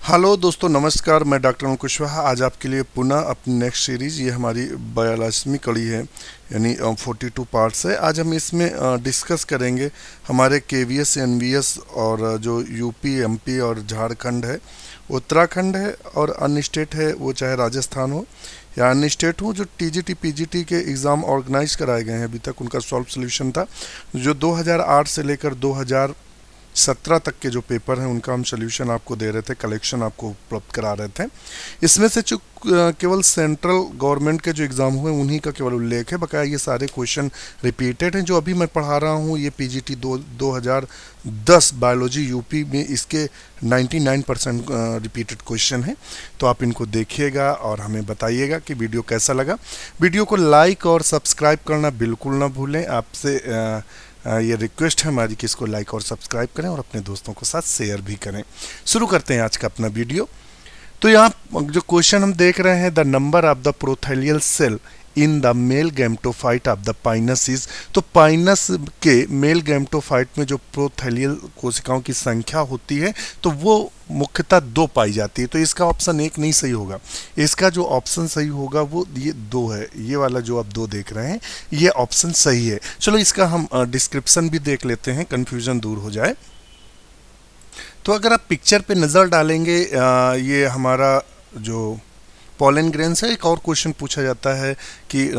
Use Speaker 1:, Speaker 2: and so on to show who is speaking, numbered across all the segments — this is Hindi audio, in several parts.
Speaker 1: हेलो दोस्तों, नमस्कार। मैं डॉक्टर अंकुश कुशवाहा आज आपके लिए पुनः अपनी नेक्स्ट सीरीज़, ये हमारी 42वीं कड़ी है, यानी 42 पार्ट्स है। आज हम इसमें डिस्कस करेंगे हमारे केवीएस एनवीएस और जो यूपी एमपी और झारखंड है, उत्तराखंड है और अन्य स्टेट है, वो चाहे राजस्थान हो या अन्य स्टेट हो, जो टीजीटी पीजीटी के एग्ज़ाम ऑर्गेनाइज कराए गए हैं अभी तक, उनका सॉल्व सोल्यूशन था। जो 2008 से लेकर 2017 तक के जो पेपर हैं उनका हम सोल्यूशन आपको दे रहे थे, कलेक्शन आपको उपलब्ध करा रहे थे। इसमें से जो केवल सेंट्रल गवर्नमेंट के जो एग्ज़ाम हुए उन्हीं का केवल उल्लेख है, बकाया ये सारे क्वेश्चन रिपीटेड हैं। जो अभी मैं पढ़ा रहा हूँ ये पीजीटी 2010 बायोलॉजी यूपी में, इसके 99% रिपीटेड क्वेश्चन हैं। तो आप इनको देखिएगा और हमें बताइएगा कि वीडियो कैसा लगा। वीडियो को लाइक और सब्सक्राइब करना बिल्कुल ना भूलें। आपसे ये रिक्वेस्ट है हमारी कि इसको लाइक और सब्सक्राइब करें और अपने दोस्तों के साथ शेयर भी करें। शुरू करते हैं आज का अपना वीडियो। तो यहाँ जो क्वेश्चन हम देख रहे हैं, the number of the prothallial cell in the male gametophyte of the Pinus is. तो पाइनस के मेल गैमेटोफाइट में जो प्रोथैलियल कोशिकाओं की संख्या होती है तो वो मुख्यतः 2 पाई जाती है। तो इसका ऑप्शन 1 नहीं सही होगा, इसका जो ऑप्शन सही होगा वो ये 2 है। ये वाला जो आप 2 देख रहे हैं ये ऑप्शन सही है। चलो इसका हम डिस्क्रिप्शन भी देख लेते हैं, कन्फ्यूजन दूर हो जाए। तो अगर आप पिक्चर पे नज़र डालेंगे, ये हमारा जो पॉलन ग्रेन से एक और क्वेश्चन पूछा जाता है कि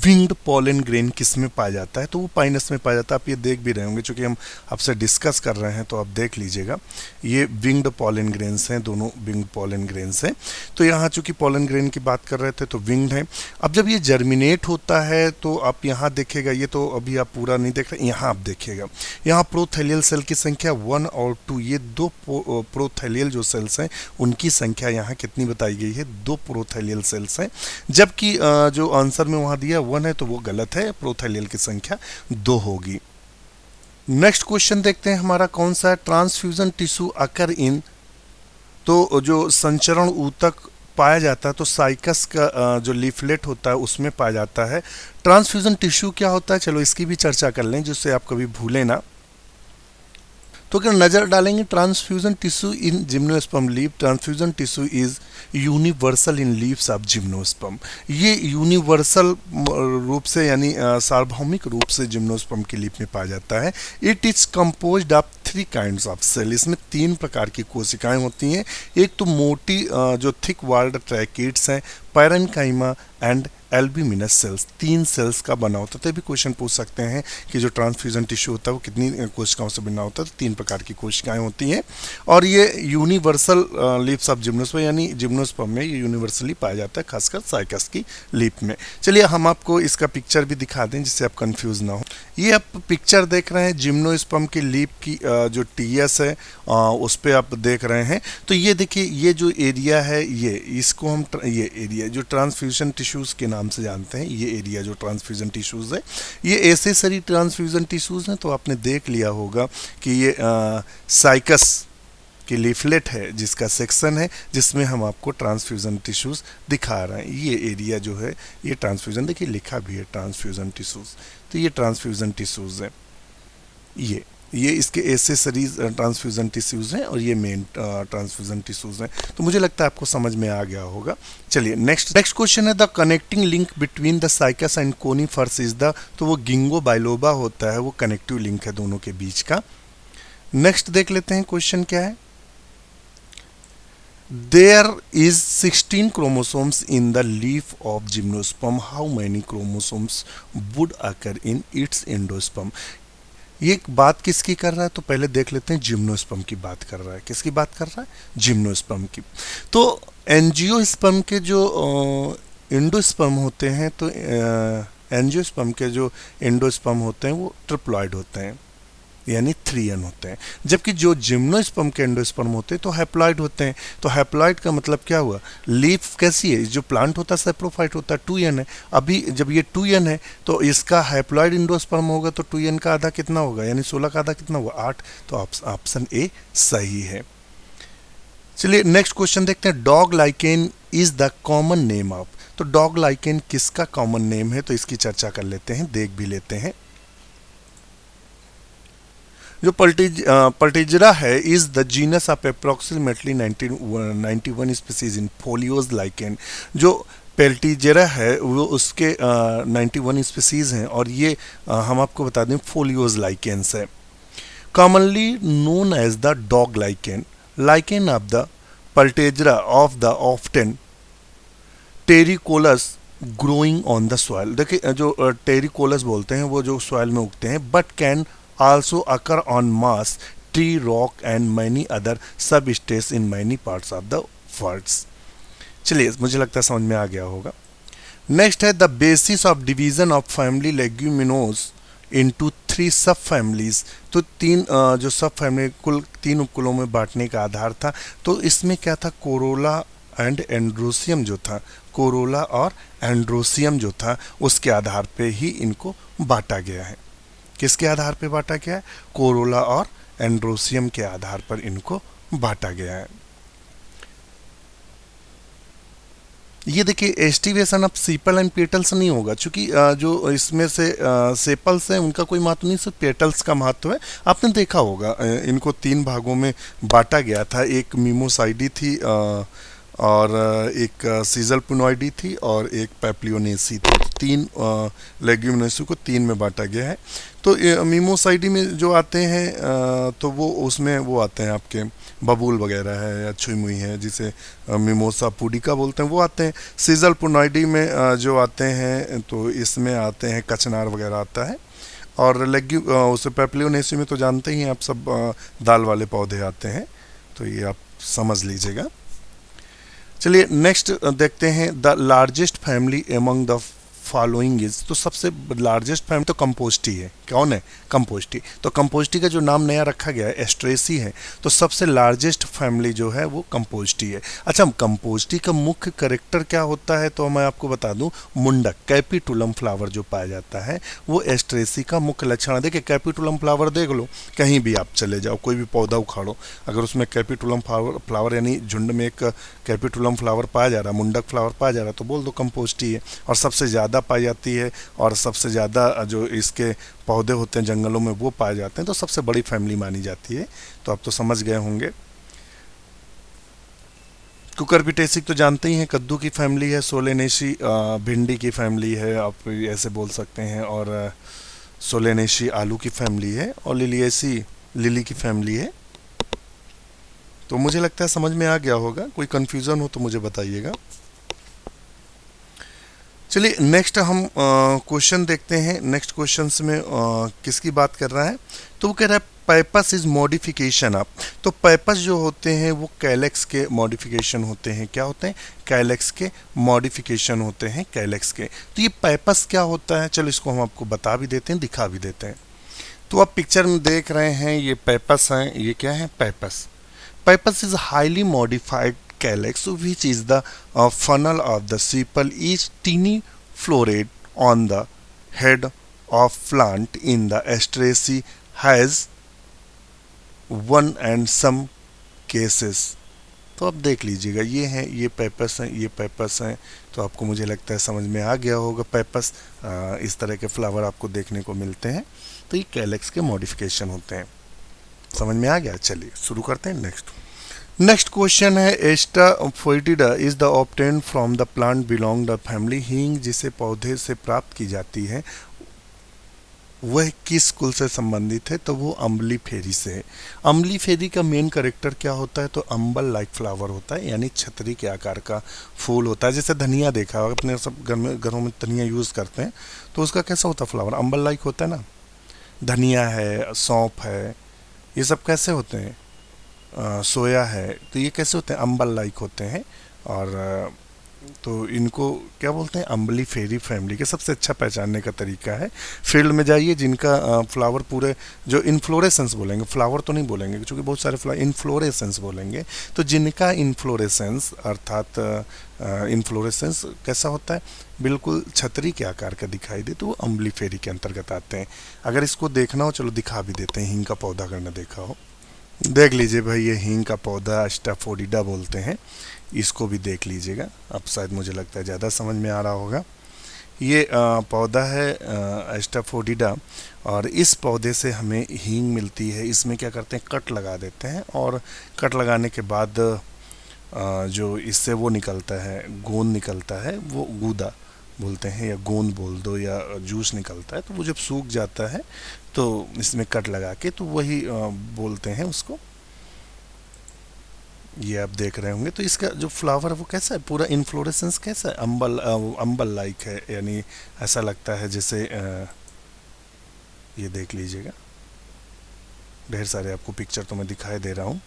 Speaker 1: विंग्ड पॉलन ग्रेन किस में पाया जाता है, तो वो पाइनस में पाया जाता है। आप ये देख भी रहे होंगे, चूंकि हम आपसे डिस्कस कर रहे हैं तो आप देख लीजिएगा। ये विंग्ड पॉलन ग्रेन्स हैं, दोनों विंग्ड पॉलन ग्रेन्स हैं। तो यहाँ चूंकि पॉलन ग्रेन की बात कर रहे थे तो विंग्ड है। अब जब ये जर्मिनेट होता है तो आप यहाँ देखिएगा, ये तो अभी आप पूरा नहीं देख रहे, यहाँ आप देखिएगा, यहाँ प्रोथैलियल सेल की संख्या 1 और 2, ये 2 प्रोथैलियल जो सेल्स हैं उनकी संख्या यहाँ कितनी बताई गई है, 2 प्रोथैलियल सेल्स हैं। जबकि जो आंसर में वहाँ 1 है तो वो गलत है, प्रोथैलियल की संख्या 2 होगी। नेक्स्ट क्वेश्चन देखते हैं हमारा कौन सा है, ट्रांसफ्यूजन टिश्यू अकर इन। तो जो संचरण ऊतक पाया जाता है तो साइकस का जो लीफलेट होता है उसमें पाया जाता है। ट्रांसफ्यूजन टिश्यू क्या होता है, चलो इसकी भी चर्चा कर लें जिससे आप कभी भूलें ना। तो अगर नज़र डालेंगे transfusion tissue in gymnosperm leaf, transfusion tissue is universal in leaves of gymnosperm. ये यूनिवर्सल रूप से यानी सार्वभौमिक रूप से जिम्नोस्पर्म की लीफ में पाया जाता है। It is composed of 3 kinds of cell. इसमें 3 प्रकार की कोशिकाएं होती हैं। एक तो मोटी जो थिक वॉल्ड ट्रैकिड्स हैं, parenchyma and albuminous cells, 3 cells का बना होता है। तो भी क्वेश्चन पूछ सकते हैं कि जो ट्रांसफ्यूजन टिश्यू होता है वो कितनी कोशिकाओं से बना होता है, तो 3 प्रकार की कोशिकाएं होती हैं। और ये यूनिवर्सल लीव्स ऑफ जिम्नोस्पर्म, यानी जिम्नोस्पर्म में ये यूनिवर्सली पाया जाता है, खासकर साइकस की लीफ में। चलिए हम आपको इसका पिक्चर भी दिखा दें जिससे आप कंफ्यूज ना हो। ये आप पिक्चर देख रहे हैं जिम्नोस्पर्म की लीफ की जो टीएस है उस पर आप देख रहे हैं। तो ये देखिए, ये जो एरिया है ये इसको हम ये एरिया जो ट्रांसफ्यूजन टिश्यूज़ के नाम से जानते हैं, ये एरिया जो ट्रांसफ्यूजन टिश्यूज़ है ये एसेसरी ट्रांसफ्यूजन टिश्यूज़ हैं। तो आपने देख लिया होगा कि ये साइकस की लीफलेट है जिसका सेक्शन है जिसमें हम आपको ट्रांसफ्यूजन टिश्यूज़ दिखा रहे हैं। ये एरिया जो है ये ट्रांसफ्यूजन, देखिए लिखा भी है ट्रांसफ्यूजन टिश्यूज़। तो ये ट्रांसफ्यूजन टिश्यूज़ है, ये इसके एसेसरीज ट्रांसफ्यूजन टिश्यूज़ हैं और ये मेन ट्रांसफ्यूजन टिश्यूज़ हैं। तो मुझे लगता है आपको समझ में आ गया होगा। चलिए नेक्स्ट क्वेश्चन है, the connecting link between the cycas and conifers is the. तो वो गिंगो बाइलोबा होता है, वो कनेक्टिव लिंक है दोनों के बीच का। नेक्स्ट देख लेते हैं क्वेश्चन क्या है। There is 16 chromosomes in the leaf of gymnosperm. How many chromosomes would occur in its endosperm? ये बात किसकी कर रहा है, तो पहले देख लेते हैं जिम्नोस्पर्म की बात कर रहा है। किसकी बात कर रहा है, जिम्नोस्पर्म की। तो एंजियोस्पर्म के जो एंडोस्पर्म होते हैं, तो एंजियोस्पर्म के जो एंडोस्पर्म होते हैं वो ट्रिप्लॉइड होते हैं, यानी 3n होते हैं। जबकि जो जिम्नोस्पर्म के एंडोस्पर्म होते हैं तो हैप्लॉइड होते हैं। तो हैप्लॉइड का मतलब क्या हुआ, लीफ कैसी है, जो प्लांट होता है सेप्रोफाइट होता है, 2n है। अभी जब ये 2n है तो इसका हैप्लॉइड एंडोस्पर्म होगा तो 2n का आधा कितना होगा, यानी 16 का आधा कितना हुआ, 8। तो ऑप्शन ए सही है। चलिए नेक्स्ट क्वेश्चन देखते हैं, dog lichen is the common name of. तो डॉग लाइकेन किसका कॉमन नेम है, तो इसकी चर्चा कर लेते हैं, देख भी लेते हैं। जो पल्टीजरा है is the genus of approximately 91 species in folios lichen. जो पेल्टीजेरा है वो उसके 91 स्पीसीज हैं और ये हम आपको बता दें फोलियोज लाइकेन्स है। Commonly known as the dog lichen of the Peltigera of the often terricolous growing on the soil. देखिए जो टेरिकोलस बोलते हैं वो जो सॉइल में उगते हैं, but can also occur on moss tree rock and many other substrates in many parts of the world. चलिए मुझे लगता है समझ में आ गया होगा। नेक्स्ट है the basis of division of family Leguminosae into 3 सब फैमिलीज। तो तीन जो सब फैमिली कुल 3 उपकुलों में बांटने का आधार था। तो इसमें क्या था, कोरोला एंड एंड्रोसियम जो था, कोरोला और एंड्रोसियम जो था उसके आधार पे ही इनको बांटा गया है। किसके आधार पे बांटा गया है, कोरोला और एंड्रोसियम के आधार पर इनको बांटा गया है। ये देखिए एस्टिवेशन ऑफ सीपल एंड पेटल्स नहीं होगा, क्योंकि जो इसमें से सेपल्स हैं उनका कोई महत्व नहीं, सिर्फ पेटल्स का महत्व है। आपने देखा होगा इनको 3 भागों में बांटा गया था, एक मिमोसाइडी थी और एक सीजल पुनोइडी थी और एक पेप्लियोनेसी थी। 3 लेग्यूमिनेसी को 3 में बांटा गया है। तो मिमोसाइडी में जो आते हैं तो वो उसमें वो आते हैं आपके बबूल वगैरह है या छुई मुई है, जिसे मिमोसा पुडिका बोलते हैं, वो आते हैं। सीजल पुनोइडी में जो आते हैं तो इसमें आते हैं कचनार वगैरह आता है। और उसे पेप्लियोनेसी में तो जानते ही हैं आप सब, दाल वाले पौधे आते हैं। तो ये आप समझ लीजिएगा। चलिए नेक्स्ट देखते हैं the largest family among the following is. तो सबसे लार्जेस्ट फैमिली तो कंपोस्टी है। कौन है, कंपोस्टी। तो कंपोस्टी का जो नाम नया रखा गया है एस्ट्रेसी है। तो सबसे लार्जेस्ट फैमिली जो है वो कंपोस्टी है। अच्छा, कंपोस्टी का मुख्य कैरेक्टर क्या होता है तो मैं आपको बता दूं, मुंडक कैपिटुलम फ्लावर जो पाया जाता है वो एस्ट्रेसी का मुख्य लक्षण है। देखिए कैपिटुलम फ्लावर देख लो, कहीं भी आप चले जाओ, कोई भी पौधा उखाड़ो, अगर उसमें कैपिटुलम फ्लावर यानी झुंड में एक कैपिटुलम फ्लावर पाया जा रहा है, मुंडक फ्लावर पाया जा रहा है, तो बोल दो कंपोस्टी है। और सबसे ज़्यादा पाई जाती है और सबसे ज़्यादा जो इसके पौधे होते हैं जंगलों में वो पाए जाते हैं, तो सबसे बड़ी फैमिली मानी जाती है। तो आप तो समझ गए होंगे। कुकुरबिटेसी तो जानते ही हैं, कद्दू की फैमिली है। सोलेनेसी भिंडी की फैमिली है, आप ऐसे बोल सकते हैं। और सोलेनेसी आलू की फैमिली है। और लिलिएसी लिली की फैमिली है। तो मुझे लगता है समझ में आ गया होगा। कोई कन्फ्यूज़न हो तो मुझे बताइएगा। चलिए नेक्स्ट हम क्वेश्चन देखते हैं। नेक्स्ट क्वेश्चन में किसकी बात कर रहा है, तो वो कह रहा है पैपस इज मॉडिफिकेशन ऑफ। तो पैपस जो होते हैं वो कैलेक्स के मॉडिफिकेशन होते हैं। क्या होते हैं, कैलेक्स के मॉडिफिकेशन होते हैं, कैलेक्स के। तो ये पैपस क्या होता है, चलो इसको हम आपको बता भी देते हैं, दिखा भी देते हैं। तो आप पिक्चर में देख रहे हैं ये पैपस हैं। ये क्या है, pappus. Pappus is highly modified calyx which is the funnel of the sepal is teeny floret on the head of plant in the Asteraceae has one and some cases। तो आप देख लीजिएगा, ये हैं, ये पैपस हैं, ये पैपस हैं। तो आपको मुझे लगता है समझ में आ गया होगा। पैपस इस तरह के फ्लावर आपको देखने को मिलते हैं। तो ये कैलेक्स के मॉडिफिकेशन होते हैं। समझ में आ गया। चलिए शुरू करते हैं। नेक्स्ट क्वेश्चन है asafoetida is the obtain from the plant belong the family. हींग जिसे पौधे से प्राप्त की जाती है वह किस कुल से संबंधित है, तो वो अम्बली फेरी से है। अम्बली फेरी का मेन कैरेक्टर क्या होता है, तो अम्बल लाइक फ्लावर होता है, यानी छतरी के आकार का फूल होता है। जैसे धनिया देखा होगा, अपने सब घरों में धनिया यूज़ करते हैं, तो उसका कैसा होता है, फ्लावर अम्बल लाइक होता है ना। धनिया है, सौंफ है, ये सब कैसे होते हैं, सोया है, तो ये कैसे होते हैं, अम्बल लाइक होते हैं। और तो इनको क्या बोलते हैं, अम्बली फेरी फैमिली के। सबसे अच्छा पहचानने का तरीका है, फील्ड में जाइए जिनका फ्लावर पूरे, जो इन्फ्लोरेसेंस बोलेंगे, फ्लावर तो नहीं बोलेंगे क्योंकि बहुत सारे फ्लावर इन्फ्लोरेसेंस बोलेंगे। तो जिनका इन्फ्लोरेसेंस अर्थात इन्फ्लोरेसेंस कैसा होता है, बिल्कुल छतरी के आकार का दिखाई दे, तो वो अम्बली फेरी के अंतर्गत आते हैं। अगर इसको देखना हो, चलो दिखा भी देते हैं। हींग का पौधा अगर न देखा हो, देख लीजिए भाई, ये हींग का पौधा एस्टाफोडिडा बोलते हैं। इसको भी देख लीजिएगा, अब शायद मुझे लगता है ज़्यादा समझ में आ रहा होगा। ये पौधा है एस्टाफोडिडा, और इस पौधे से हमें हींग मिलती है। इसमें क्या करते हैं, कट लगा देते हैं, और कट लगाने के बाद जो इससे वो निकलता है, गोंद निकलता है, वो गूदा बोलते हैं, या गोंद बोल दो, या जूस निकलता है। तो वो जब सूख जाता है तो इसमें कट लगा के, तो वही बोलते हैं उसको। ये आप देख रहे होंगे। तो इसका जो फ्लावर वो कैसा है, पूरा इन्फ्लोरेसेंस कैसा है, अम्बल लाइक है, यानी ऐसा लगता है जैसे ये देख लीजिएगा, ढेर सारे आपको पिक्चर तो मैं दिखाई दे रहा हूँ।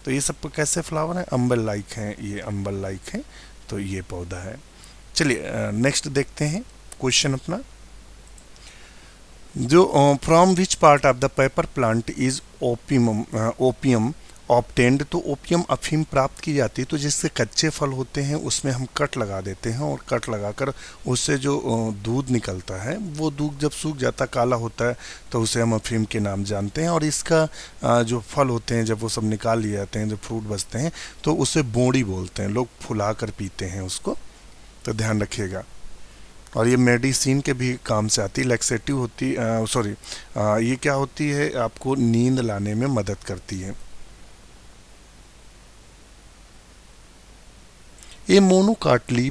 Speaker 1: तो ये सब कैसे फ्लावर हैं, अम्बल लाइक हैं, ये अम्बल लाइक हैं। तो ये पौधा है। चलिए नेक्स्ट देखते हैं क्वेश्चन अपना। जो from which part of the paper plant is opium obtained. तो ओपियम अफीम प्राप्त की जाती है। तो जिससे कच्चे फल होते हैं उसमें हम कट लगा देते हैं, और कट लगाकर उससे जो दूध निकलता है, वो दूध जब सूख जाता काला होता है तो उसे हम अफीम के नाम जानते हैं। और इसका जो फल होते हैं जब वो सब निकाल लिए जाते हैं, जब फ्रूट बचते हैं तो उसे बोड़ी बोलते हैं, लोग फुला कर पीते हैं उसको। तो ध्यान रखिएगा। और ये मेडिसिन के भी काम से आती है, लैक्सेटिव होती, सॉरी ये क्या होती है, आपको नींद लाने में मदद करती है। A monocot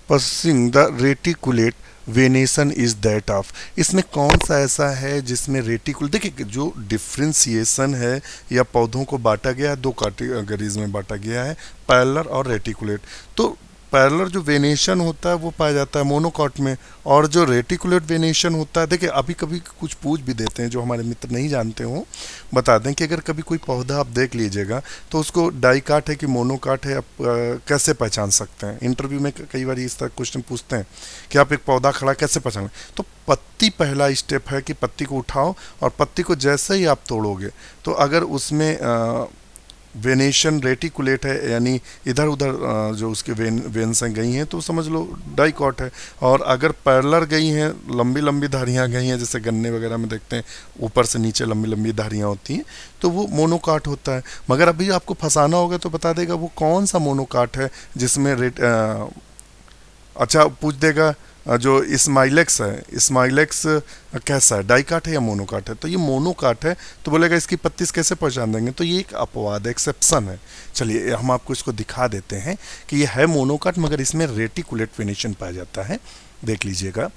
Speaker 1: possessing the reticulate venation is that of. इसमें कौन सा ऐसा है जिसमें रेटिकुल, देखिए जो डिफ्रेंसिएशन है या पौधों को बांटा गया है, दो कैटेगरीज में बांटा गया है, पैरेलल और रेटिकुलेट। तो पैरेलल जो वेनेशन होता है वो पाया जाता है मोनोकॉट में, और जो रेटिकुलेट वेनेशन होता है, देखिए अभी कभी कुछ पूछ भी देते हैं जो हमारे मित्र नहीं जानते हो, बता दें कि अगर कभी कोई पौधा आप देख लीजिएगा तो उसको डाइकाट है कि मोनोकाट है, आप कैसे पहचान सकते हैं। इंटरव्यू में कई बार इस तरह क्वेश्चन पूछते हैं कि आप एक पौधा खड़ा कैसे पहचानें। तो पत्ती पहला स्टेप है कि पत्ती को उठाओ, और पत्ती को जैसे ही आप तोड़ोगे तो अगर उसमें वेनेशन रेटिकुलेट है, यानी इधर उधर जो उसके वेन्स गई हैं, तो समझ लो डाइकॉट है। और अगर पैरेलल गई हैं, लंबी लंबी धारियाँ गई हैं, जैसे गन्ने वगैरह में देखते हैं ऊपर से नीचे लंबी लंबी धारियाँ होती हैं, तो वो मोनोकाट होता है। मगर अभी आपको फंसाना होगा तो बता देगा वो कौन सा मोनोकाट है जिसमें अच्छा पूछ देगा जो स्माइलेक्स है, स्माइलेक्स कैसा है, डाइकाट है या मोनोकाट है। तो ये मोनोकाट है, तो बोलेगा इसकी पत्ती कैसे पहचान देंगे। तो ये एक अपवाद है, एक्सेप्शन है। चलिए हम आपको इसको दिखा देते हैं कि ये है मोनोकाट, मगर इसमें रेटिकुलेट वेनेशन पाया जाता है। देख लीजिएगा।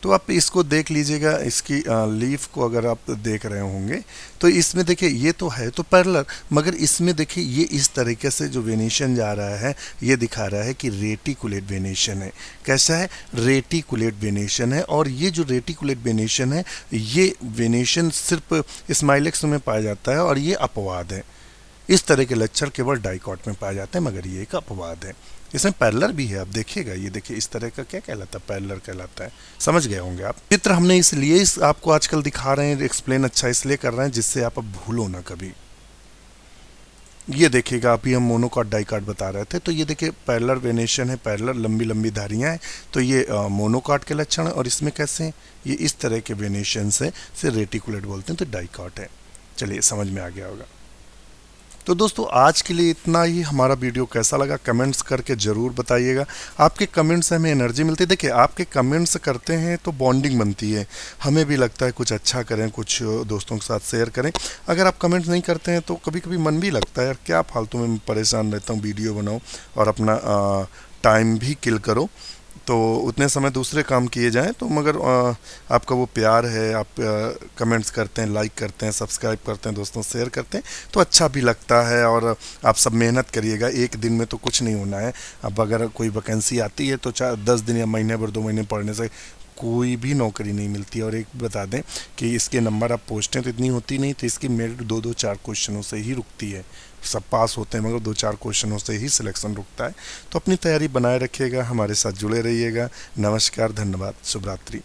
Speaker 1: तो आप इसको देख लीजिएगा, इसकी लीफ को अगर आप देख रहे होंगे तो इसमें देखिए ये तो है तो पैरेलल, मगर इसमें देखिए ये इस तरीके से जो वेनेशन जा रहा है ये दिखा रहा है कि रेटिकुलेट वेनेशन है। कैसा है, रेटिकुलेट वेनेशन है। और ये जो रेटिकुलेट वेनेशन है, ये वेनेशन सिर्फ स्माइलेक्स में पाया जाता है, और ये अपवाद है। इस तरह के लक्षण केवल डाइकॉट में पाए जाते हैं, मगर ये एक अपवाद है। इसमें पैरेलल भी है, आप देखिएगा, ये देखिए इस तरह का क्या कहलाता है, पैरेलल कहलाता है। समझ गए होंगे आप। चित्र हमने इसलिए आपको आजकल दिखा रहे हैं, एक्सप्लेन अच्छा इसलिए कर रहे हैं जिससे आप अब भूलो ना कभी। ये देखिएगा, अभी हम मोनोकॉट डाइकॉट बता रहे थे, तो ये देखिए पैरेलल वेनेशन है, पैरेलल लंबी लंबी धारियाँ हैं, तो ये मोनोकॉट के लक्षण है। और इसमें कैसे हैं, ये इस तरह के वेनेशन से रेटिकुलेट बोलते हैं, तो डाइकॉट है। चलिए समझ में आ गया होगा। तो दोस्तों आज के लिए इतना ही। हमारा वीडियो कैसा लगा कमेंट्स करके ज़रूर बताइएगा। आपके कमेंट्स से हमें एनर्जी मिलती है। देखिए आपके कमेंट्स करते हैं तो बॉन्डिंग बनती है, हमें भी लगता है कुछ अच्छा करें, कुछ दोस्तों के साथ शेयर करें। अगर आप कमेंट्स नहीं करते हैं तो कभी कभी मन भी लगता है यार क्या फालतू में परेशान रहता हूँ, वीडियो बनाओ और अपना टाइम भी किल करो, तो उतने समय दूसरे काम किए जाएं। तो मगर आपका वो प्यार है, आप कमेंट्स करते हैं, लाइक करते हैं, सब्सक्राइब करते हैं, दोस्तों शेयर करते हैं, तो अच्छा भी लगता है। और आप सब मेहनत करिएगा, एक दिन में तो कुछ नहीं होना है। अब अगर कोई वैकेंसी आती है तो 10 दिन या महीने भर 2 महीने पढ़ने से कोई भी नौकरी नहीं मिलती। और एक बता दें कि इसके नंबर आप पोस्टें तो इतनी होती नहीं, तो इसकी मेरिट 2-4 क्वेश्चनों से ही रुकती है। सब पास होते हैं मगर 2-4 क्वेश्चनों से ही सिलेक्शन रुकता है। तो अपनी तैयारी बनाए रखिएगा, हमारे साथ जुड़े रहिएगा। नमस्कार, धन्यवाद, शुभ रात्रि।